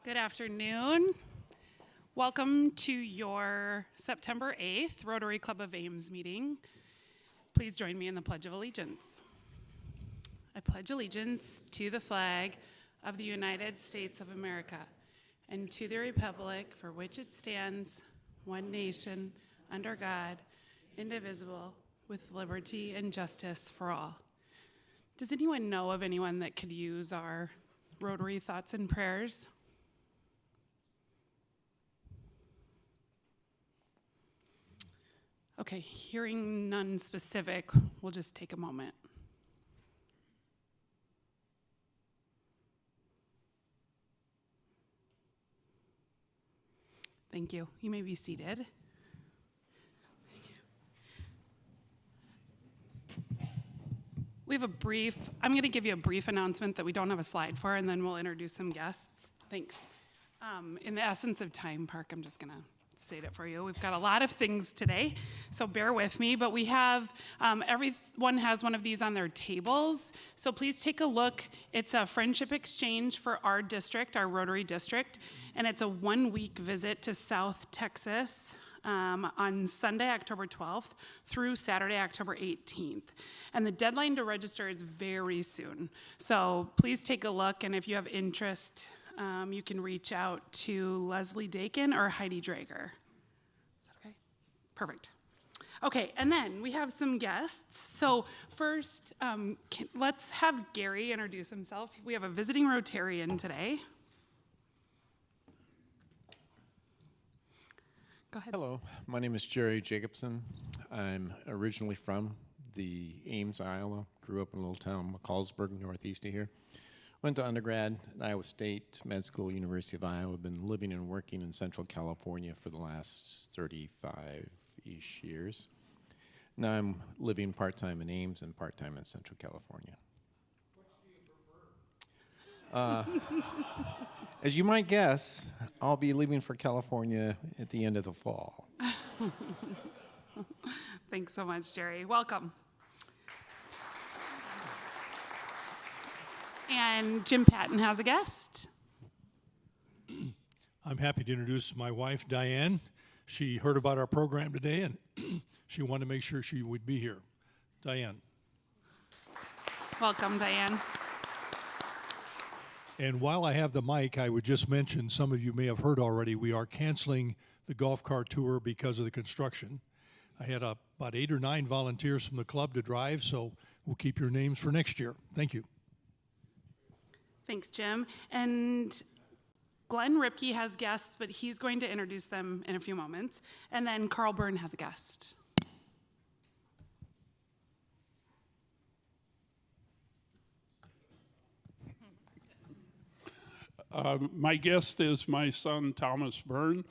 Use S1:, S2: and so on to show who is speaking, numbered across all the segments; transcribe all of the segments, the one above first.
S1: Good afternoon. Welcome to your September 8th Rotary Club of Ames meeting. Please join me in the Pledge of Allegiance. I pledge allegiance to the flag of the United States of America and to the republic for which it stands, one nation, under God, indivisible, with liberty and justice for all. Does anyone know of anyone that could use our Rotary thoughts and prayers? Okay, hearing none specific, we'll just take a moment. Thank you. You may be seated. I'm going to give you a brief announcement that we don't have a slide for, and then we'll introduce some guests. Thanks. In the essence of time, Park, I'm just going to state it for you. We've got a lot of things today, so bear with me, but we have, everyone has one of these on their tables, so please take a look. It's a friendship exchange for our district, our Rotary district, and it's a one-week visit to South Texas on Sunday, October 12th through Saturday, October 18th. And the deadline to register is very soon, so please take a look, and if you have interest, you can reach out to Leslie Dakin or Heidi Drager. Is that okay? Perfect. Okay, and then we have some guests. So first, let's have Gary introduce himself. We have a visiting Rotarian today. Go ahead.
S2: Hello, my name is Jerry Jacobson. I'm originally from the Ames, Iowa. Grew up in a little town, McCallsburg, northeast of here. Went to undergrad at Iowa State Med School, University of Iowa. Been living and working in Central California for the last 35-ish years. Now I'm living part-time in Ames and part-time in Central California. As you might guess, I'll be leaving for California at the end of the fall.
S1: Thanks so much, Jerry. Welcome. And Jim Patton has a guest.
S3: I'm happy to introduce my wife, Diane. She heard about our program today, and she wanted to make sure she would be here. Diane.
S1: Welcome, Diane.
S3: And while I have the mic, I would just mention, some of you may have heard already, we are canceling the golf cart tour because of the construction. I had about 8 or 9 volunteers from the club to drive, so we'll keep your names for next year. Thank you.
S1: Thanks, Jim. And Glenn Ripke has guests, but he's going to introduce them in a few moments. And then Carl Byrne has a guest.
S4: My guest is my son, Thomas Byrne.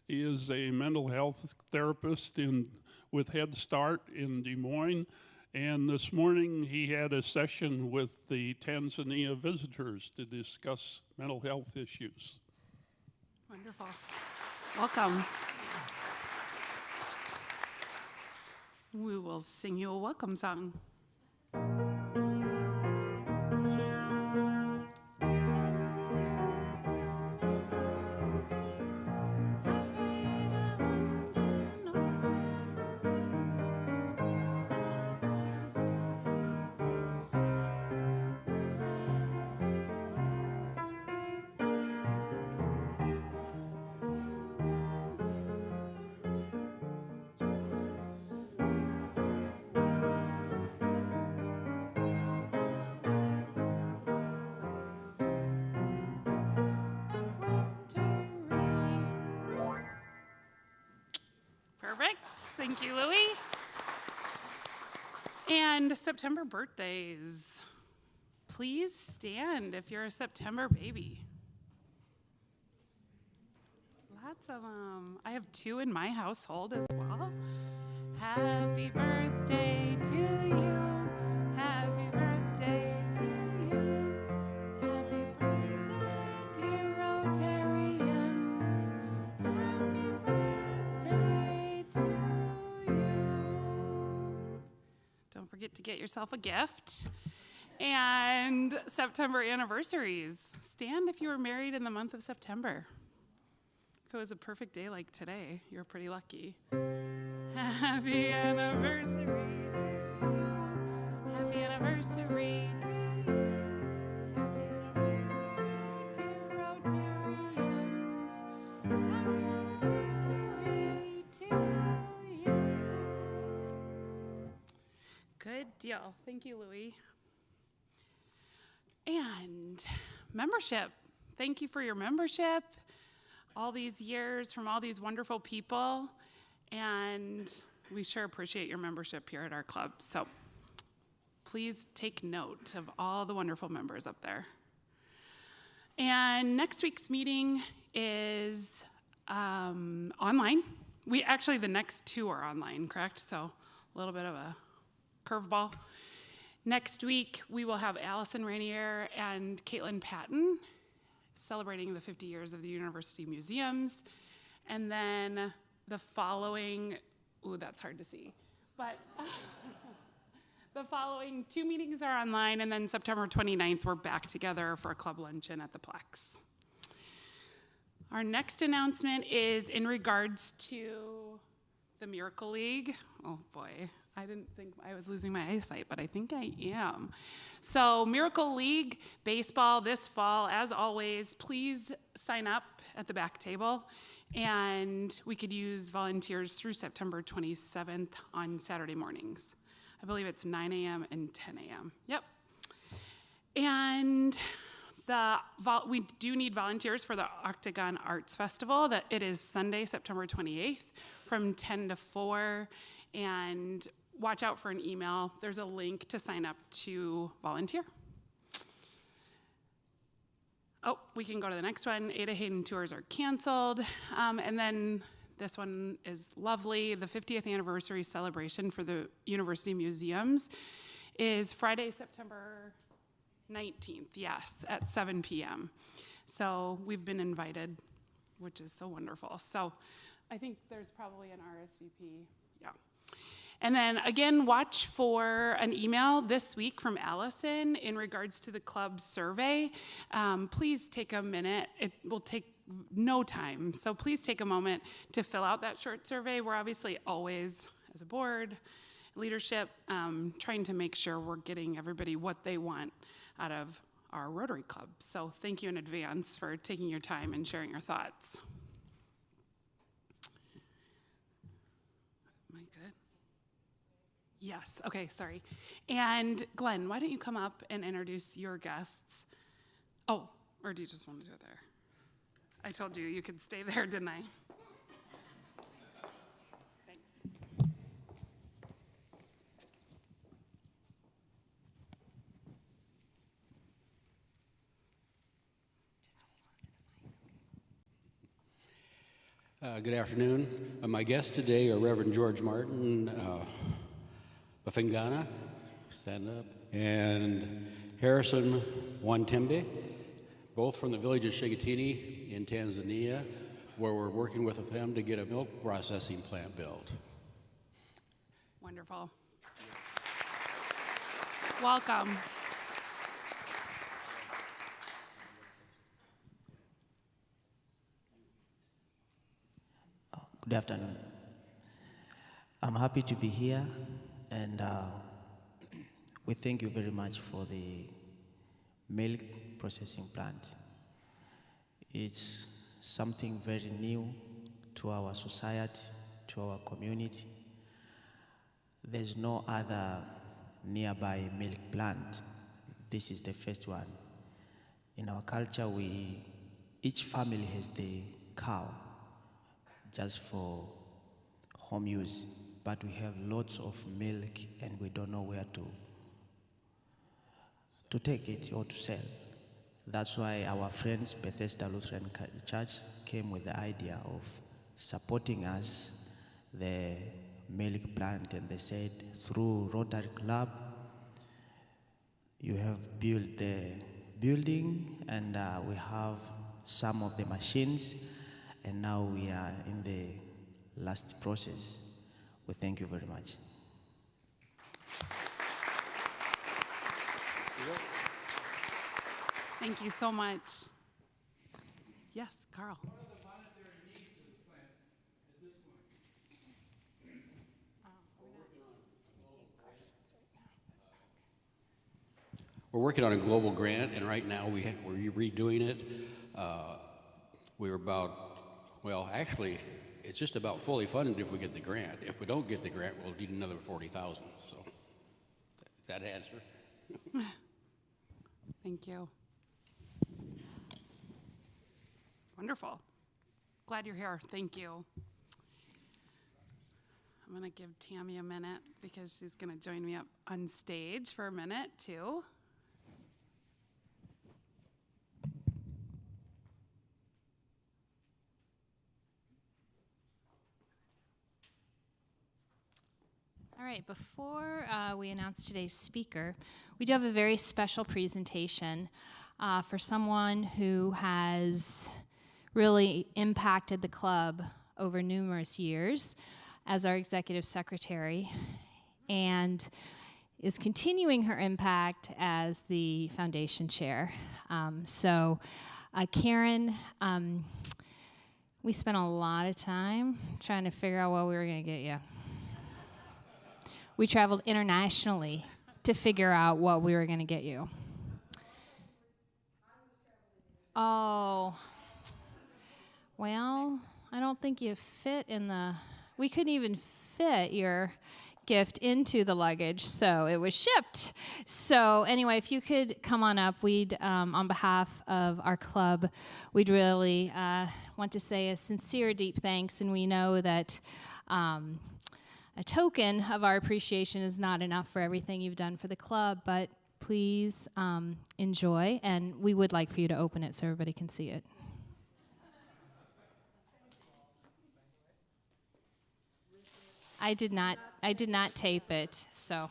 S4: He is a mental health therapist with Head Start in Des Moines. And this morning he had a session with the Tanzania visitors to discuss mental health issues.
S1: Wonderful. Welcome. We will sing you a welcome song. Perfect. Thank you, Louie. And September birthdays. Please stand if you're a September baby. Lots of them. I have 2 in my household as well. Happy birthday to you. Happy birthday to you. Happy birthday, dear Rotarians. Happy birthday to you. Don't forget to get yourself a gift. And September anniversaries. Stand if you were married in the month of September. If it was a perfect day like today, you're pretty lucky. Happy anniversary to you. Happy anniversary to you. Happy anniversary, dear Rotarians. Happy anniversary to you. Good deal. Thank you, Louie. And membership. Thank you for your membership all these years from all these wonderful people. And we sure appreciate your membership here at our club. So please take note of all the wonderful members up there. And next week's meeting is online. The next two are online, correct? So a little bit of a curveball. Next week, we will have Allison Rainier and Caitlin Patton celebrating the 50 years of the University Museums. And then the following, that's hard to see, but the following two meetings are online, and then September 29th, we're back together for a club luncheon at the Plex. Our next announcement is in regards to the Miracle League. Oh boy. I didn't think I was losing my eyesight, but I think I am. So Miracle League Baseball this fall, as always, please sign up at the back table. And we could use volunteers through September 27th on Saturday mornings. I believe it's 9 a.m. and 10 a.m. Yep. And we do need volunteers for the Octagon Arts Festival. It is Sunday, September 28th from 10 to 4. And watch out for an email. There's a link to sign up to volunteer. Oh, we can go to the next one. Ada Hayden tours are canceled. And then this one is lovely. The 50th anniversary celebration for the University Museums is Friday, September 19th, yes, at 7 p.m. So we've been invited, which is so wonderful. So I think there's probably an RSVP, yeah. And then again, watch for an email this week from Allison in regards to the club survey. Please take a minute. It will take no time. So please take a moment to fill out that short survey. We're obviously always, as a board, leadership, trying to make sure we're getting everybody what they want out of our Rotary Club. So thank you in advance for taking your time and sharing your thoughts. Am I good? Yes, okay, sorry. And Glenn, why don't you come up and introduce your guests? Oh, or do you just want to do it there? I told you could stay there, didn't I? Thanks.
S5: Good afternoon. My guests today are Reverend George Martin, Bafingana, stand up, and Harrison Mwamtemi, both from the village of Shighatini in Tanzania, where we're working with them to get a milk processing plant built.
S1: Wonderful. Welcome.
S6: Good afternoon. I'm happy to be here, and we thank you very much for the milk processing plant. It's something very new to our society, to our community. There's no other nearby milk plant. This is the first one. In our culture, each family has the cow just for home use, but we have lots of milk and we don't know where to take it or to sell. That's why our friends, Bethesda Lutheran Church, came with the idea of supporting us, the milk plant, and they said, through Rotary Club, you have built the building, and we have some of the machines, and now we are in the last process. We thank you very much.
S1: Thank you so much. Yes, Carl.
S5: We're working on a global grant, and right now we're redoing it. We're about, well, actually, it's just about fully funded if we get the grant. If we don't get the grant, we'll need another 40,000. So, does that answer?
S1: Thank you. Wonderful. Glad you're here. Thank you. I'm going to give Tammy a minute because she's going to join me up on stage for a minute, too.
S7: All right, before we announce today's speaker, we do have a very special presentation for someone who has really impacted the club over numerous years as our executive secretary and is continuing her impact as the foundation chair. Karen, we spent a lot of time trying to figure out what we were going to get you. We traveled internationally to figure out what we were going to get you. Oh, well, I don't think you fit in we couldn't even fit your gift into the luggage, so it was shipped. So anyway, if you could come on up, we'd, on behalf of our club, we'd really want to say a sincere, deep thanks, and we know that a token of our appreciation is not enough for everything you've done for the club, but please enjoy, and we would like for you to open it so everybody can see it. I did not tape it, so.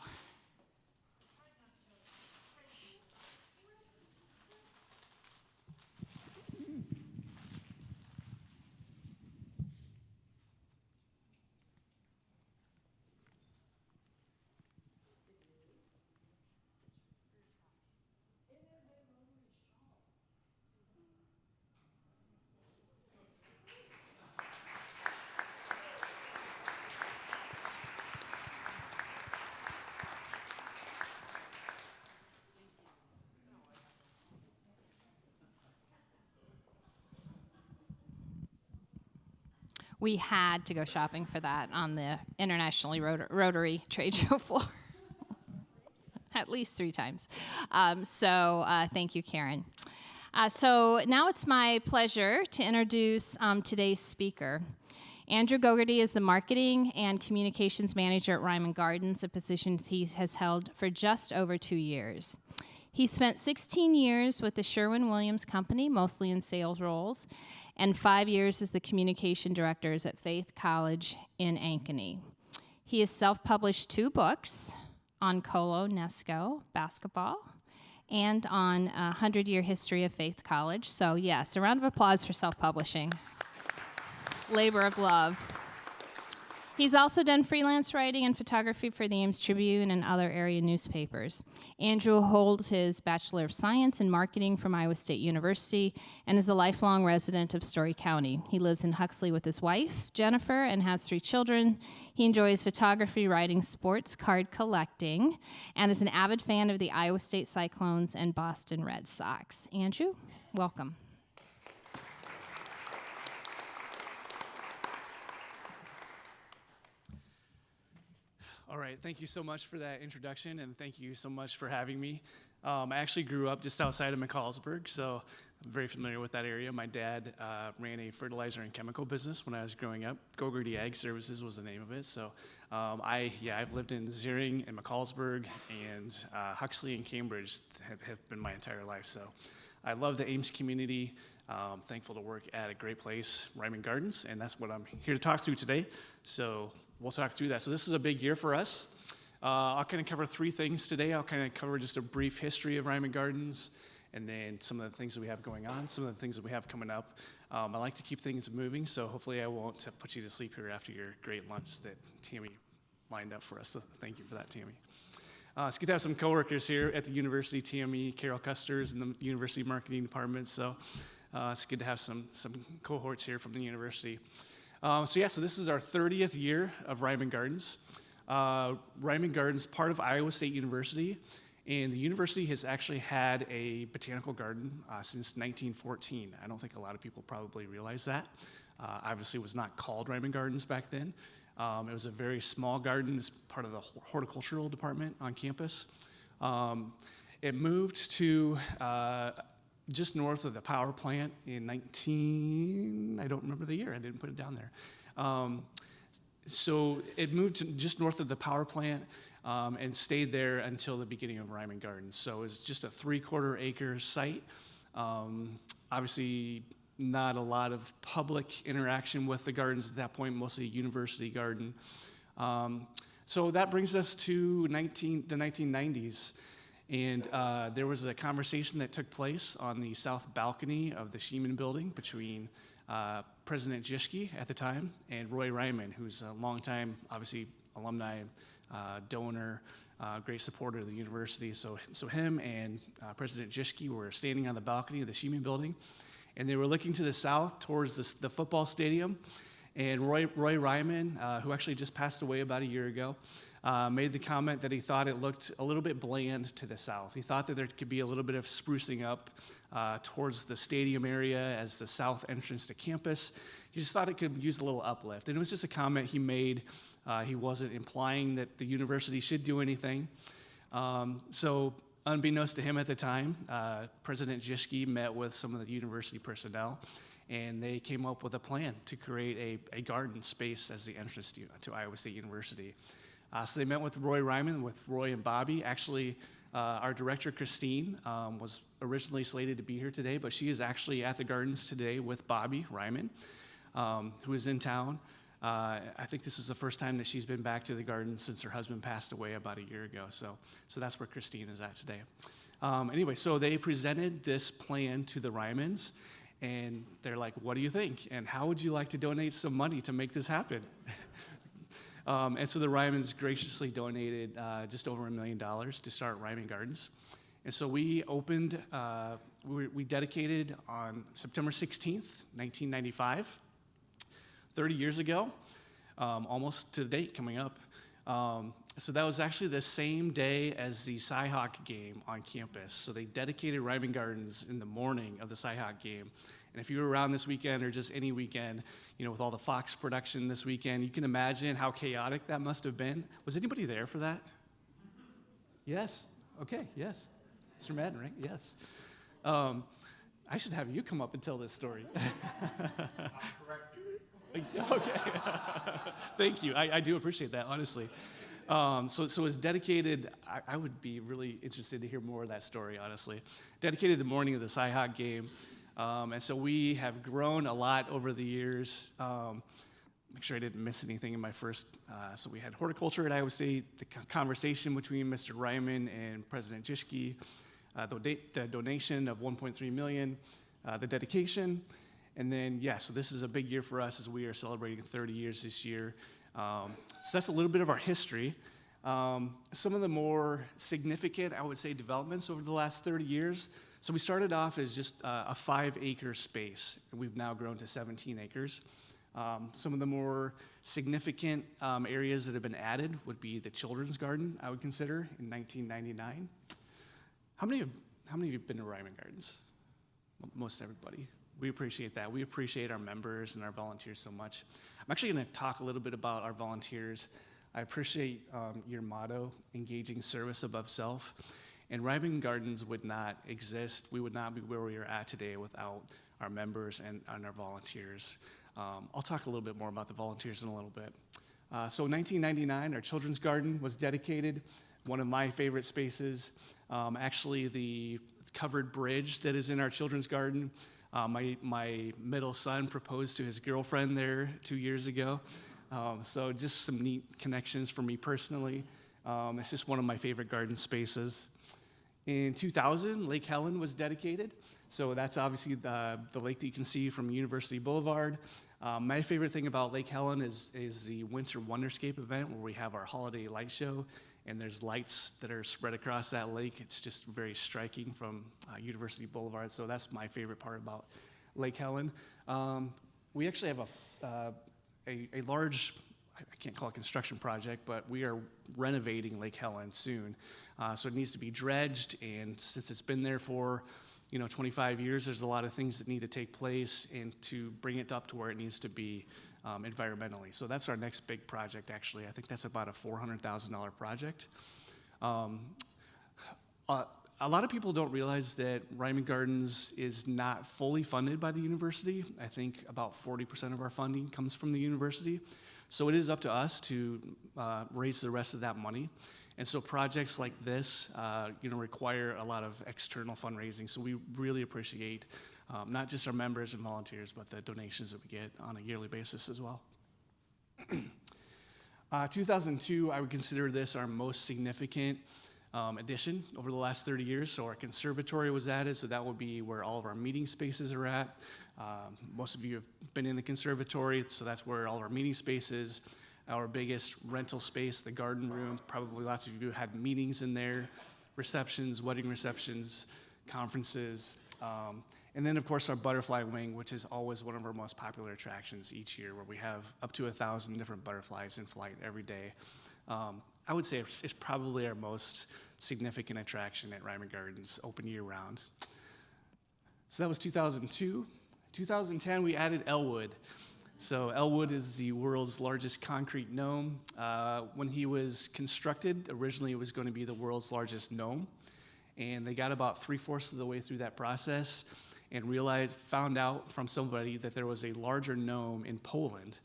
S7: We had to go shopping for that on the internationally Rotary trade show floor. At least 3 times. Thank you, Karen. So now it's my pleasure to introduce today's speaker. Andrew Gogerty is the Marketing and Communications Manager at Reiman Gardens, a position he has held for just over 2 years. He spent 16 years with the Sherwin-Williams Company, mostly in sales roles, and 5 years as the communication directors at Faith College in Ankeny. He has self-published 2 books on Colo Nesco basketball and on a 100-year history of Faith College. So yes, a round of applause for self-publishing. Labor of love. He's also done freelance writing and photography for the Ames Tribune and other area newspapers. Andrew holds his Bachelor of Science in Marketing from Iowa State University and is a lifelong resident of Story County. He lives in Huxley with his wife, Jennifer, and has 3 children. He enjoys photography, writing, sports, card collecting, and is an avid fan of the Iowa State Cyclones and Boston Red Sox. Andrew, welcome.
S8: All right, thank you so much for that introduction, and thank you so much for having me. I actually grew up just outside of McCallsburg, so I'm very familiar with that area. My dad ran a fertilizer and chemical business when I was growing up. Gogerty Ag Services was the name of it. So I've lived in Ziering and McCallsburg, and Huxley and Cambridge have been my entire life. So I love the Ames community. Thankful to work at a great place, Reiman Gardens, and that's what I'm here to talk through today. So we'll talk through that. So this is a big year for us. I'll kind of cover 3 things today. I'll kind of cover just a brief history of Reiman Gardens, and then some of the things that we have going on, some of the things that we have coming up. I like to keep things moving, so hopefully I won't put you to sleep here after your great lunch that Tammy lined up for us. So thank you for that, Tammy. It's good to have some coworkers here at the university, TME, Carol Custer's in the university marketing department. So it's good to have some cohorts here from the university. So this is our 30th year of Reiman Gardens. Reiman Gardens, part of Iowa State University, and the university has actually had a botanical garden since 1914. I don't think a lot of people probably realize that. Obviously, it was not called Reiman Gardens back then. It was a very small garden. It's part of the horticultural department on campus. It moved to just north of the power plant in I don't remember the year, I didn't put it down there. So it moved to just north of the power plant and stayed there until the beginning of Reiman Gardens. So it was just a 3/4 acre site. Obviously, not a lot of public interaction with the gardens at that point, mostly a university garden. So that brings us to the 1990s. And there was a conversation that took place on the south balcony of the Sheeman building between President Jischke at the time and Roy Reiman, who's a longtime, obviously, alumni, donor, great supporter of the university. So him and President Jischke were standing on the balcony of the Sheeman building, and they were looking to the south towards the football stadium. And Roy Reiman, who actually just passed away about a year ago, made the comment that he thought it looked a little bit bland to the south. He thought that there could be a little bit of sprucing up towards the stadium area as the south entrance to campus. He just thought it could use a little uplift. And it was just a comment he made. He wasn't implying that the university should do anything. So unbeknownst to him at the time, President Jischke met with some of the university personnel, and they came up with a plan to create a garden space as the entrance to Iowa State University. So they met with Roy Reiman, with Roy and Bobby. Actually, our director, Christine, was originally slated to be here today, but she is actually at the gardens today with Bobby Reiman, who is in town. I think this is the first time that she's been back to the garden since her husband passed away about a year ago. So that's where Christine is at today. Anyway, so they presented this plan to the Reimans, and they're like, what do you think? And how would you like to donate some money to make this happen? And so the Reimans graciously donated just over $1 million to start Reiman Gardens. And so we opened, we dedicated on September 16th, 1995, 30 years ago, almost to the date coming up. So that was actually the same day as the Cyhawk game on campus. So they dedicated Reiman Gardens in the morning of the Cyhawk game. And if you were around this weekend or just any weekend, with all the Fox production this weekend, you can imagine how chaotic that must have been. Was anybody there for that? Yes. Okay, yes. Mr. Madden, right? Yes. I should have you come up and tell this story. I'll correct you. Okay. Thank you. I do appreciate that, honestly. So it was dedicated. I would be really interested to hear more of that story, honestly. Dedicated the morning of the Cyhawk game. And so we have grown a lot over the years. Make sure I didn't miss anything in my first. So we had horticulture at Iowa State, the conversation between Mr. Reiman and President Jischke, the donation of $1.3 million, the dedication, and then, so this is a big year for us as we are celebrating 30 years this year. So that's a little bit of our history. Some of the more significant, I would say, developments over the last 30 years. So we started off as just a 5-acre space, and we've now grown to 17 acres. Some of the more significant areas that have been added would be the children's garden, I would consider, in 1999. How many of you have been to Reiman Gardens? Most everybody. We appreciate that. We appreciate our members and our volunteers so much. I'm actually going to talk a little bit about our volunteers. I appreciate your motto, engaging service above self. And Reiman Gardens would not exist. We would not be where we are at today without our members and our volunteers. I'll talk a little bit more about the volunteers in a little bit. So in 1999, our children's garden was dedicated. One of my favorite spaces, actually the covered bridge that is in our children's garden. My middle son proposed to his girlfriend there 2 years ago. So just some neat connections for me personally. It's just one of my favorite garden spaces. In 2000, Lake Helen was dedicated. So that's obviously the lake that you can see from University Boulevard. My favorite thing about Lake Helen is the Winter Wonderscape event where we have our holiday light show and there's lights that are spread across that lake. It's just very striking from University Boulevard. So that's my favorite part about Lake Helen. We actually have a large, I can't call it construction project, but we are renovating Lake Helen soon. So it needs to be dredged, and since it's been there for 25 years, there's a lot of things that need to take place and to bring it up to where it needs to be environmentally. So that's our next big project, actually. I think that's about a $400,000 project. A lot of people don't realize that Reiman Gardens is not fully funded by the university. I think about 40% of our funding comes from the university. So it is up to us to raise the rest of that money. And so projects like this, require a lot of external fundraising. So we really appreciate not just our members and volunteers, but the donations that we get on a yearly basis as well. 2002, I would consider this our most significant addition over the last 30 years. So our conservatory was added, so that will be where all of our meeting spaces are at. Most of you have been in the conservatory, so that's where all of our meeting spaces. Our biggest rental space, the garden room, probably lots of you had meetings in there, receptions, wedding receptions, conferences. And then, of course, our butterfly wing, which is always one of our most popular attractions each year, where we have up to 1,000 different butterflies in flight every day. I would say it's probably our most significant attraction at Reiman Gardens, open year-round. So that was 2002. 2010, we added Elwood. So Elwood is the world's largest concrete gnome. When he was constructed, originally it was going to be the world's largest gnome. And they got about 3/4 of the way through that process and found out from somebody that there was a larger gnome in Poland.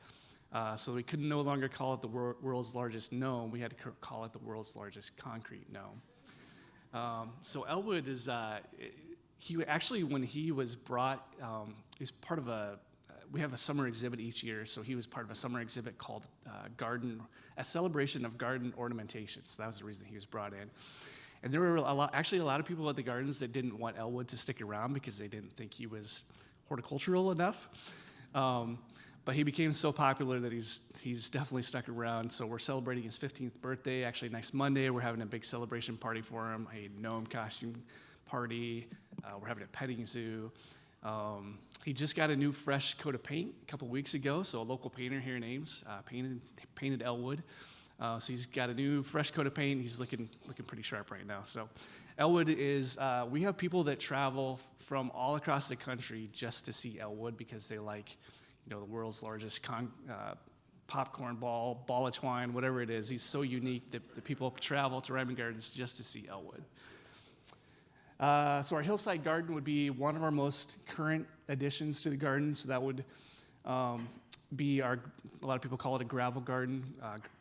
S8: So we could no longer call it the world's largest gnome. We had to call it the world's largest concrete gnome. So Elwood is, he actually, when he was brought, he's part of we have a summer exhibit each year, so he was part of a summer exhibit called a celebration of garden ornamentation. So that was the reason he was brought in. And there were a lot of people at the gardens that didn't want Elwood to stick around because they didn't think he was horticultural enough. But he became so popular that he's definitely stuck around. So we're celebrating his 15th birthday. Actually, next Monday, we're having a big celebration party for him, a gnome costume party. We're having a petting zoo. He just got a new fresh coat of paint a couple weeks ago. So a local painter here in Ames painted Elwood. So he's got a new fresh coat of paint. He's looking pretty sharp right now. So Elwood is, we have people that travel from all across the country just to see Elwood because they like, the world's largest popcorn ball of twine, whatever it is. He's so unique that the people travel to Reiman Gardens just to see Elwood. So our hillside garden would be one of our most current additions to the garden. So that would be a lot of people call it a gravel garden,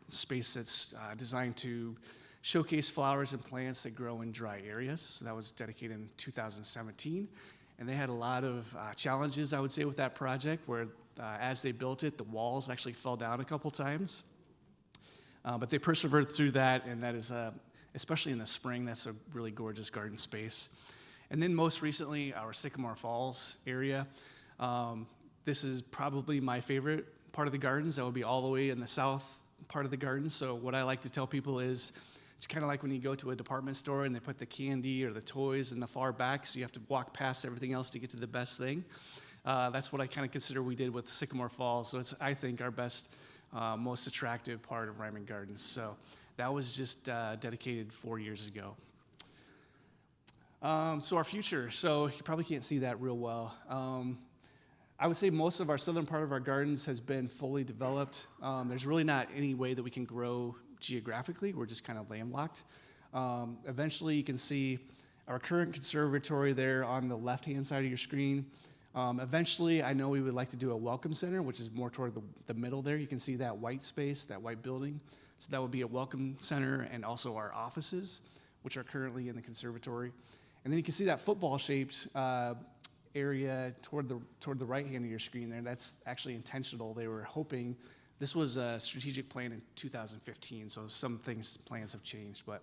S8: space that's designed to showcase flowers and plants that grow in dry areas. So that was dedicated in 2017. And they had a lot of challenges, I would say, with that project, where as they built it, the walls actually fell down a couple times. But they persevered through that, and that is, especially in the spring, that's a really gorgeous garden space. And then most recently, our Sycamore Falls area. This is probably my favorite part of the gardens. That would be all the way in the south part of the garden. So what I like to tell people is, it's kind of like when you go to a department store and they put the candy or the toys in the far back, so you have to walk past everything else to get to the best thing. That's what I kind of consider we did with Sycamore Falls. So it's, I think, our best, most attractive part of Reiman Gardens. So that was just dedicated 4 years ago. So our future. So you probably can't see that real well. I would say most of our southern part of our gardens has been fully developed. There's really not any way that we can grow geographically. We're just kind of landlocked. Eventually, you can see our current conservatory there on the left-hand side of your screen. Eventually, I know we would like to do a welcome center, which is more toward the middle there. You can see that white space, that white building. So that would be a welcome center, and also our offices, which are currently in the conservatory. And then you can see that football-shaped area toward the right hand of your screen there. That's actually intentional. They were hoping, this was a strategic plan in 2015, so plans have changed, but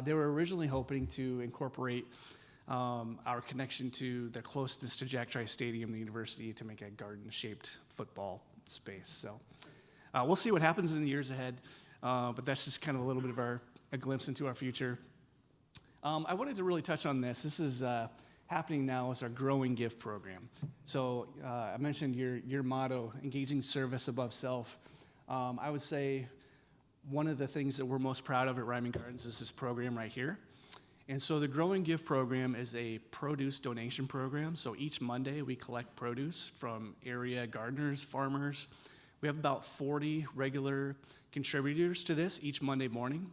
S8: they were originally hoping to incorporate our connection to the closeness to Jack Trice Stadium, the university, to make a garden-shaped football space. So we'll see what happens in the years ahead, but that's just kind of a little bit of our a glimpse into our future. I wanted to really touch on this. This is happening now as our Grow and Give program. So I mentioned your motto, engaging service above self. I would say one of the things that we're most proud of at Reiman Gardens is this program right here. And so the Grow and Give program is a produce donation program. So each Monday we collect produce from area gardeners, farmers. We have about 40 regular contributors to this each Monday morning.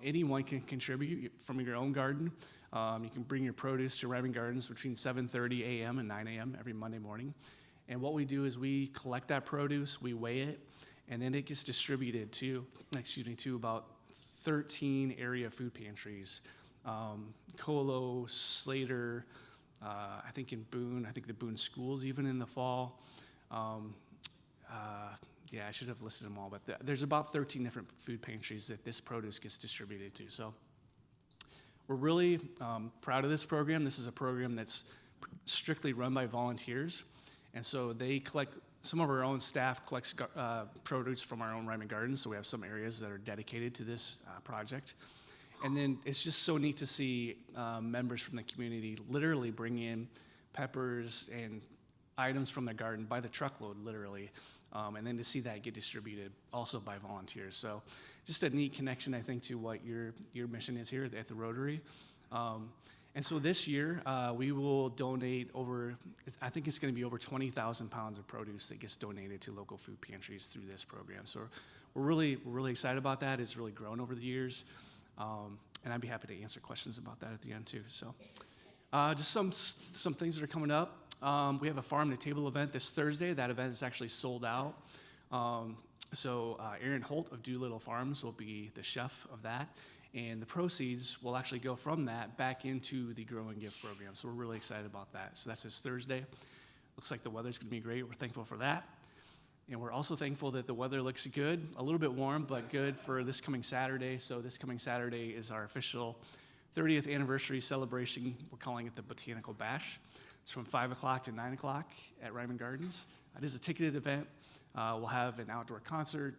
S8: Anyone can contribute from your own garden. You can bring your produce to Reiman Gardens between 7:30 a.m. and 9 a.m. every Monday morning. And what we do is we collect that produce, we weigh it, and then it gets distributed to about 13 area food pantries. Colo, Slater, I think in Boone, I think the Boone schools even in the fall. Yeah, I should have listed them all, but there's about 13 different food pantries that this produce gets distributed to. So we're really proud of this program. This is a program that's strictly run by volunteers. And so they collect, some of our own staff collects produce from our own Reiman Gardens. So we have some areas that are dedicated to this project. And then it's just so neat to see members from the community literally bring in peppers and items from their garden by the truckload, literally. And then to see that get distributed also by volunteers. So just a neat connection, I think, to what your mission is here at the Rotary. And so this year, we will donate I think it's going to be over 20,000 pounds of produce that gets donated to local food pantries through this program. So we're really excited about that. It's really grown over the years. And I'd be happy to answer questions about that at the end too. So just some things that are coming up. We have a farm to table event this Thursday. That event is actually sold out. So Aaron Holt of Doolittle Farms will be the chef of that. And the proceeds will actually go from that back into the Grow and Give program. So we're really excited about that. So that's this Thursday. Looks like the weather's going to be great. We're thankful for that. And we're also thankful that the weather looks good, a little bit warm, but good for this coming Saturday. So this coming Saturday is our official 30th anniversary celebration. We're calling it the Botanical Bash. It's from 5 o'clock to 9 o'clock at Reiman Gardens. It is a ticketed event. We'll have an outdoor concert,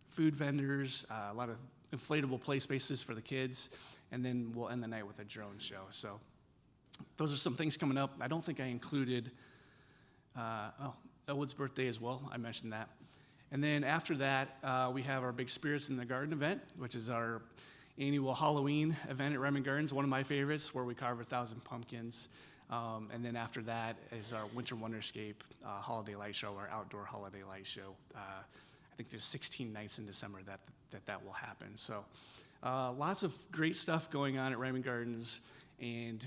S8: food vendors, a lot of inflatable play spaces for the kids, and then we'll end the night with a drone show. So those are some things coming up. I don't think I included Elwood's birthday as well. I mentioned that. And then after that, we have our Big Spirits in the Garden event, which is our annual Halloween event at Reiman Gardens, one of my favorites, where we carve 1,000 pumpkins. And then after that is our Winter Wonderscape holiday light show, our outdoor holiday light show. I think there's 16 nights in December that will happen. So lots of great stuff going on at Reiman Gardens. And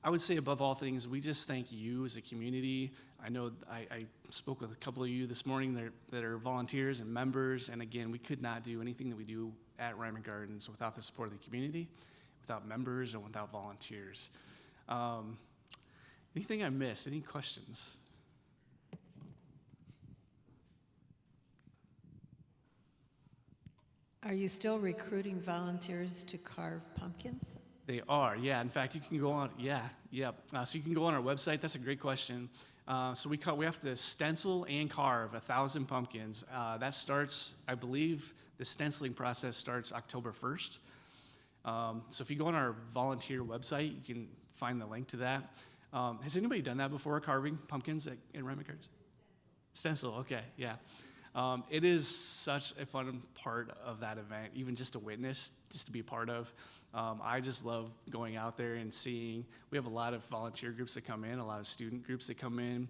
S8: I would say above all things, we just thank you as a community. I know I spoke with a couple of you this morning that are volunteers and members. And again, we could not do anything that we do at Reiman Gardens without the support of the community, without members, and without volunteers. Anything I missed? Any questions?
S9: Are you still recruiting volunteers to carve pumpkins?
S8: They are, yeah. In fact, you can go on, so you can go on our website. That's a great question. So we have to stencil and carve 1,000 pumpkins. That starts, I believe, the stenciling process starts October 1st. So if you go on our volunteer website, you can find the link to that. Has anybody done that before, carving pumpkins at Reiman Gardens? Stencil, okay, yeah. It is such a fun part of that event, even just to witness, just to be part of. I just love going out there and seeing. We have a lot of volunteer groups that come in, a lot of student groups that come in,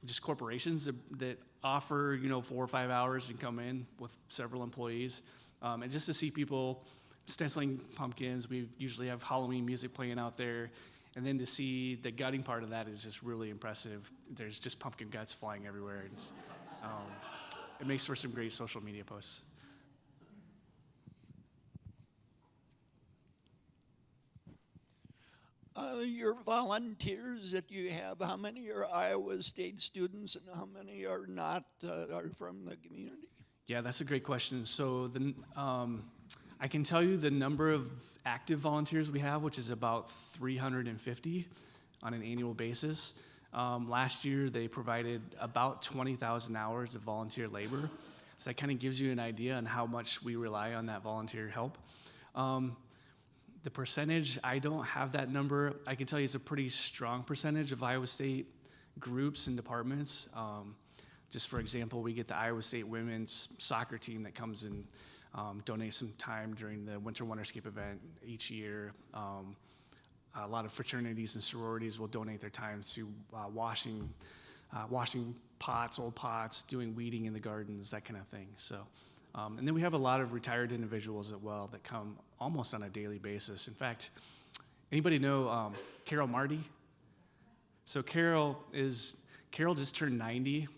S8: just corporations that offer 4 or 5 hours and come in with several employees, and just to see people stenciling pumpkins. We usually have Halloween music playing out there. And then to see the gutting part of that is just really impressive. There's just pumpkin guts flying everywhere. It makes for some great social media posts.
S10: Your volunteers that you have, how many are Iowa State students and how many are not, are from the community?
S8: Yeah, that's a great question. So I can tell you the number of active volunteers we have, which is about 350 on an annual basis. Last year, they provided about 20,000 hours of volunteer labor. So that kind of gives you an idea on how much we rely on that volunteer help. The percentage, I don't have that number. I can tell you it's a pretty strong percentage of Iowa State groups and departments. Just for example, we get the Iowa State women's soccer team that comes and donates some time during the Winter Wonderscape event each year. A lot of fraternities and sororities will donate their time to washing pots, old pots, doing weeding in the gardens, that kind of thing. So, and then we have a lot of retired individuals as well that come almost on a daily basis. In fact, anybody know Carol Marty? So Carol just turned 90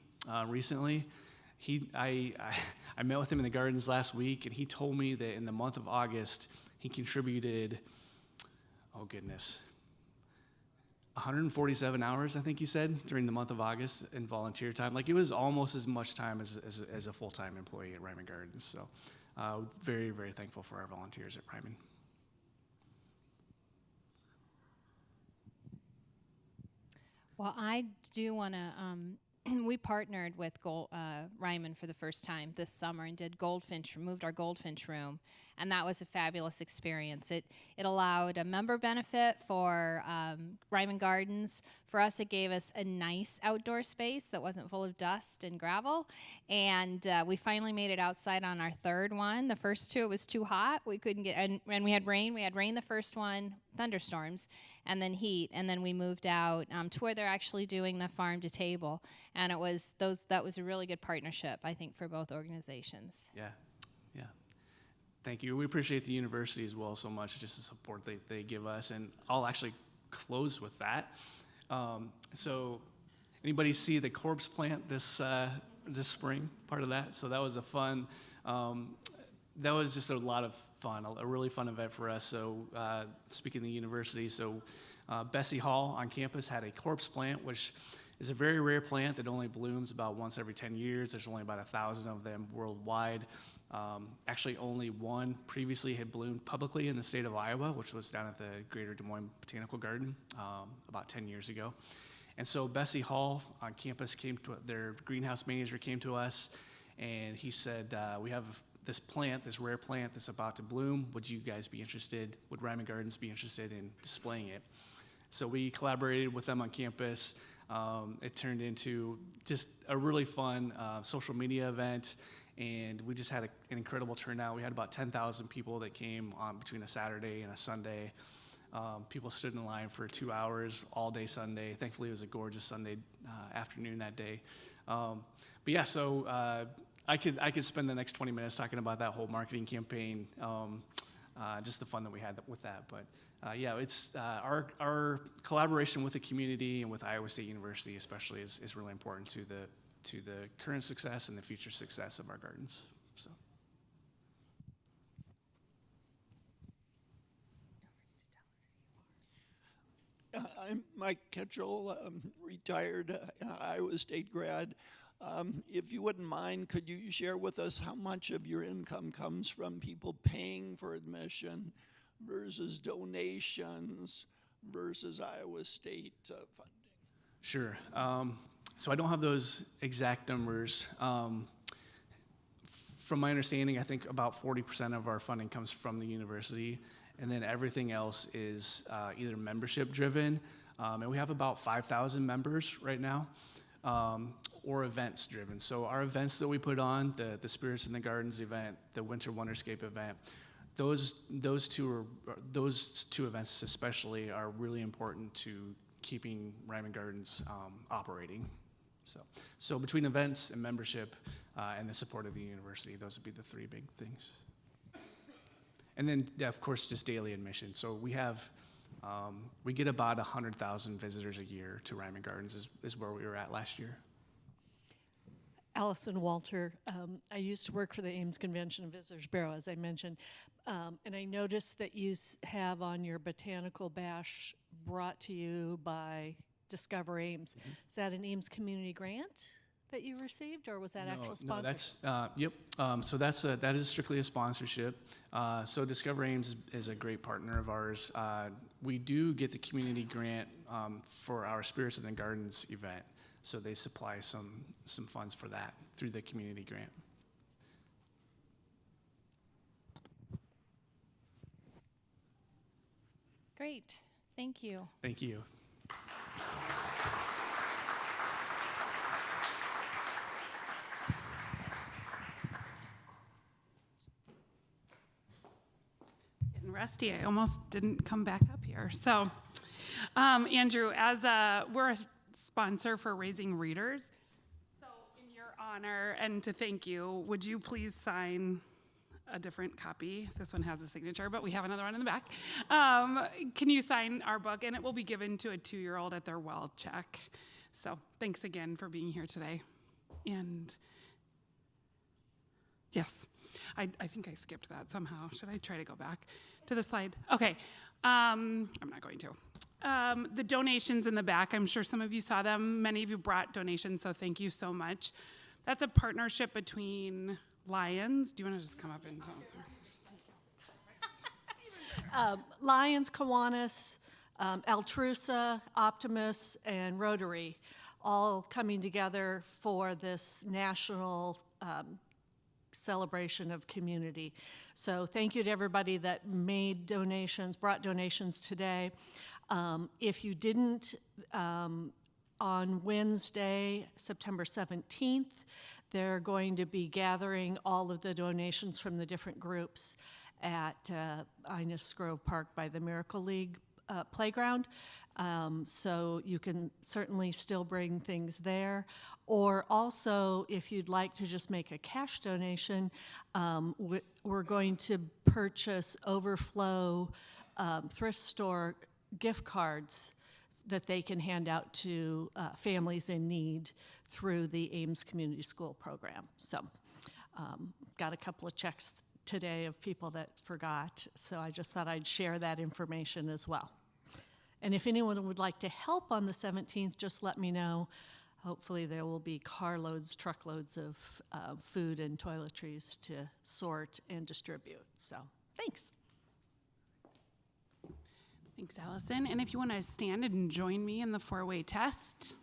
S8: recently. I met with him in the gardens last week, and he told me that in the month of August, he contributed, 147 hours, I think he said, during the month of August in volunteer time. Like, it was almost as much time as a full-time employee at Reiman Gardens. So very, very thankful for our volunteers at Reiman.
S7: Well, I do want to, we partnered with Reiman for the first time this summer and did moved our goldfinch room, and that was a fabulous experience. It allowed a member benefit for Reiman Gardens. For us, it gave us a nice outdoor space that wasn't full of dust and gravel, and we finally made it outside on our third one. The first two, it was too hot. We couldn't get, and we had rain. We had rain the first one, thunderstorms, and then heat, and then we moved out to where they're actually doing the farm to table, and that was a really good partnership, I think, for both organizations.
S8: Yeah. Thank you. We appreciate the university as well so much, just the support they give us, and I'll actually close with that. So anybody see the corpse plant this spring, part of that? So that was a fun, that was just a lot of fun, a really fun event for us. So speaking of the university, so Bessie Hall on campus had a corpse plant, which is a very rare plant that only blooms about once every 10 years. There's only about 1,000 of them worldwide. Actually, only one previously had bloomed publicly in the state of Iowa, which was down at the Greater Des Moines Botanical Garden about 10 years ago. And so Bessie Hall on campus their greenhouse manager came to us, and he said, we have this plant, this rare plant that's about to bloom. Would you guys be interested? Would Reiman Gardens be interested in displaying it? So we collaborated with them on campus. It turned into just a really fun social media event, and we just had an incredible turnout. We had about 10,000 people that came on between a Saturday and a Sunday. People stood in line for 2 hours all day Sunday. Thankfully, it was a gorgeous Sunday afternoon that day. But yeah, so I could spend the next 20 minutes talking about that whole marketing campaign, just the fun that we had with that. But yeah, it's our collaboration with the community and with Iowa State University especially is really important to the current success and the future success of our gardens. So.
S10: I'm Mike Ketchell, retired Iowa State grad. If you wouldn't mind, could you share with us how much of your income comes from people paying for admission versus donations versus Iowa State funding?
S8: Sure. So I don't have those exact numbers. From my understanding, I think about 40% of our funding comes from the university, and then everything else is either membership driven, and we have about 5,000 members right now, or events driven. So our events that we put on, the Spirits in the Gardens event, the Winter Wonderscape event, those two events especially are really important to keeping Reiman Gardens operating. So between events and membership and the support of the university, those would be the three big things. And then, of course, just daily admission. So we get about 100,000 visitors a year to Reiman Gardens is where we were at last year.
S9: Allison Walter. I used to work for the Ames Convention and Visitors Bureau, as I mentioned, and I noticed that you have on your Botanical Bash brought to you by Discover Ames. Mm-hmm. Is that an Ames community grant that you received, or was that actual sponsorship?
S8: No, yep. So that is strictly a sponsorship. So Discover Ames is a great partner of ours. We do get the community grant for our Spirits in the Gardens event. So they supply some funds for that through the community grant.
S7: Great. Thank you.
S8: Thank you.
S1: Getting rusty. I almost didn't come back up here. So, Andrew, as we're a sponsor for Raising Readers, so in your honor and to thank you, would you please sign a different copy? This one has a signature, but we have another one in the back. Can you sign our book? And it will be given to a 2-year-old at their well check. So thanks again for being here today. And yes, I think I skipped that somehow. Should I try to go back to the slide? Okay, I'm not going to. The donations in the back, I'm sure some of you saw them. Many of you brought donations, so thank you so much. That's a partnership between Lions. Do you want to just come up and tell us?
S9: Lions, Kiwanis, Altrusa, Optimus, and Rotary, all coming together for this national celebration of community. So thank you to everybody that made donations, brought donations today. If you didn't, on Wednesday, September 17th, they're going to be gathering all of the donations from the different groups at Ines Grove Park by the Miracle League playground. So you can certainly still bring things there. Or also, if you'd like to just make a cash donation, we're going to purchase Overflow thrift store gift cards that they can hand out to families in need through the Ames Community School program. So got a couple of checks today of people that forgot, so I just thought I'd share that information as well. And if anyone would like to help on the 17th, just let me know. Hopefully there will be carloads, truckloads of food and toiletries to sort and distribute. So thanks.
S1: Thanks, Allison. And if you want to stand and join me in the 4-way test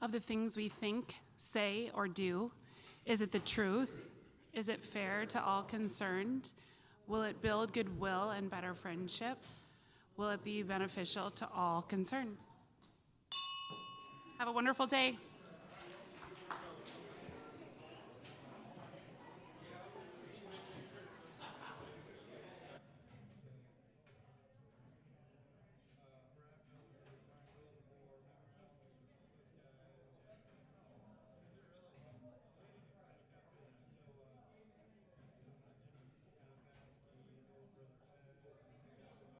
S1: of the things we think, say, or do. Is it the truth? Is it fair to all concerned? Will it build goodwill and better friendship? Will it be beneficial to all concerned? Have a wonderful day.